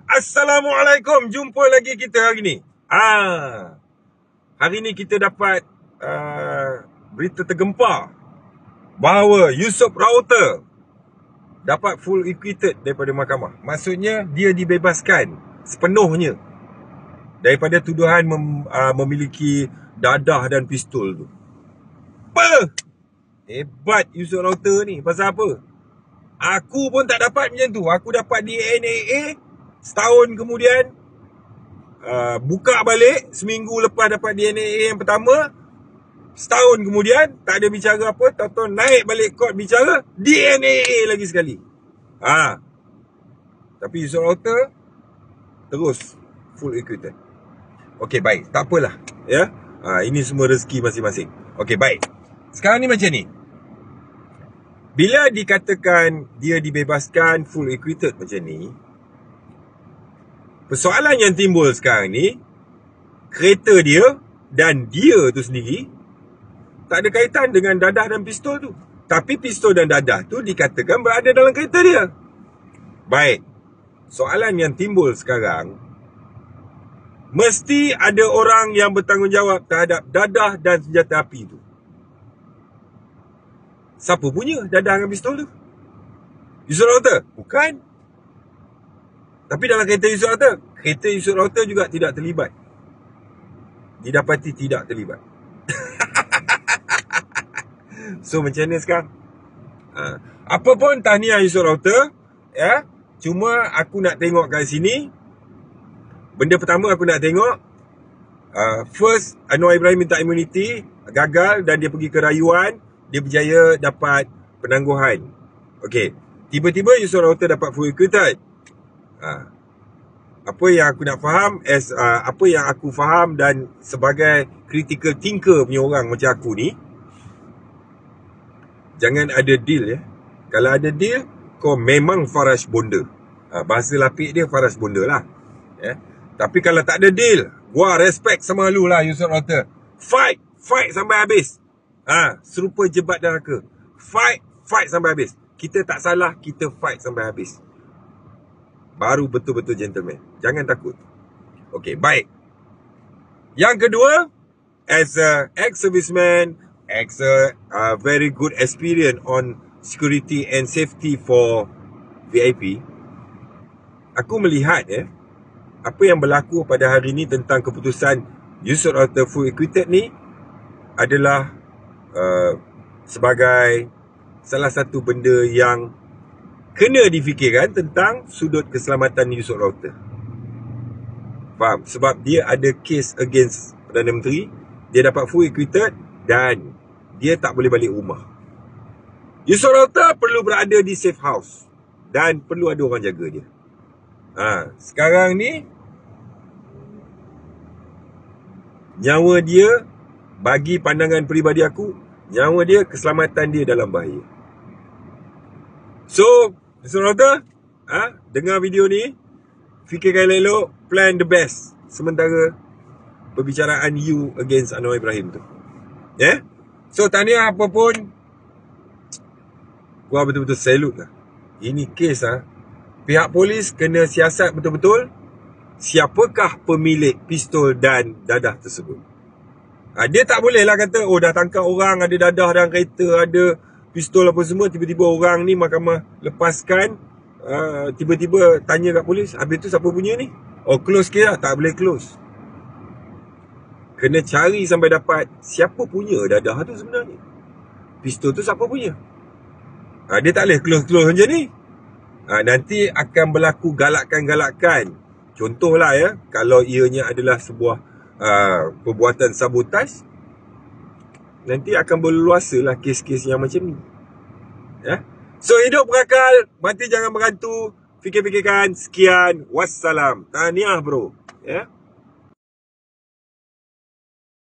Assalamualaikum. Jumpa lagi kita hari ni. Hari ni kita dapat berita tergempar bahawa Yusof Rawateh dapat full acquitted daripada mahkamah. Maksudnya dia dibebaskan sepenuhnya daripada tuduhan memiliki dadah dan pistol tu. Apa? Hebat Yusof Rawateh ni. Pasal apa? Aku pun tak dapat macam tu. Aku dapat di NAA setahun kemudian, buka balik seminggu lepas dapat di NAA yang pertama. Setahun kemudian tak ada bicara apa, tahu-tahu naik balik court bicara di NAA lagi sekali. Tapi Yusof Rawateh terus full acquitted. Okey, baik, tak apalah ya. Ini semua rezeki masing-masing. Okey, baik. Sekarang ni macam ni. Bila dikatakan dia dibebaskan full acquitted macam ni, persoalan yang timbul sekarang ni, kereta dia dan dia tu sendiri tak ada kaitan dengan dadah dan pistol tu. Tapi pistol dan dadah tu dikatakan berada dalam kereta dia. Baik. Soalan yang timbul sekarang, mesti ada orang yang bertanggungjawab terhadap dadah dan senjata api tu. Siapa punya dadah dengan pistol tu? Yusof Rawateh? Bukan. Tapi dalam kereta Yusof Rawateh, kereta Yusof Rawateh juga tidak terlibat. Didapati tidak terlibat. So macam mana sekarang? Apa pun tahniah Yusof Rawateh, ya. Cuma aku nak tengok kat sini. Benda pertama aku nak tengok, first, Anwar Ibrahim minta immunity, gagal dan dia pergi ke rayuan. Dia berjaya dapat penangguhan. Okey, tiba-tiba Yusof Rawateh dapat full acquitted. Apa yang aku nak faham, apa yang aku faham dan sebagai critical thinker punya orang macam aku ni, jangan ada deal ya. Kalau ada deal, kau memang Faraj bonda. Bahasa lapik dia Faraj bonda lah ya. Tapi kalau tak ada deal, gua respect sama lu lah Yusof Rawateh. Fight sampai habis. Serupa jebat neraka. Fight sampai habis. Kita tak salah, kita fight sampai habis. Baru betul-betul gentleman. Jangan takut. Okey, baik. Yang kedua, as a ex-serviceman, very good experience on security and safety for VIP, aku melihat apa yang berlaku pada hari ini tentang keputusan Yusof Rawateh full acquitted ni adalah sebagai salah satu benda yang kena difikirkan tentang sudut keselamatan Yusof Rawateh. Faham? Sebab dia ada case against Perdana Menteri, dia dapat full acquitted dan dia tak boleh balik rumah. Yusof Rawateh perlu berada di safe house dan perlu ada orang jaga dia. Sekarang ni nyawa dia, bagi pandangan peribadi aku, nyawa dia, keselamatan dia dalam bahaya. So, Yusof Rawateh, dengar video ni, fikirkan elok, plan the best sementara perbicaraan you against Anwar Ibrahim tu. So, tahniah apa pun, gua betul-betul salute lah. Ini kes pihak polis kena siasat betul-betul siapakah pemilik pistol dan dadah tersebut. Dia tak boleh lah kata, dah tangkap orang, ada dadah dalam kereta, ada pistol apa semua, tiba-tiba orang ni mahkamah lepaskan, tiba-tiba tanya kat polis, habis tu siapa punya ni? Close ke lah? Tak boleh close. Kena cari sampai dapat siapa punya dadah tu sebenarnya. Pistol tu siapa punya? Dia tak boleh close macam ni. Nanti akan berlaku galakan-galakan. Contohlah ya, kalau ianya adalah sebuah perbuatan sabotaj, nanti akan berluasa lah kes-kes yang macam ni. So, hidup berakal, mati jangan berantu. Fikir-fikirkan. Sekian, wassalam. Tahniah bro.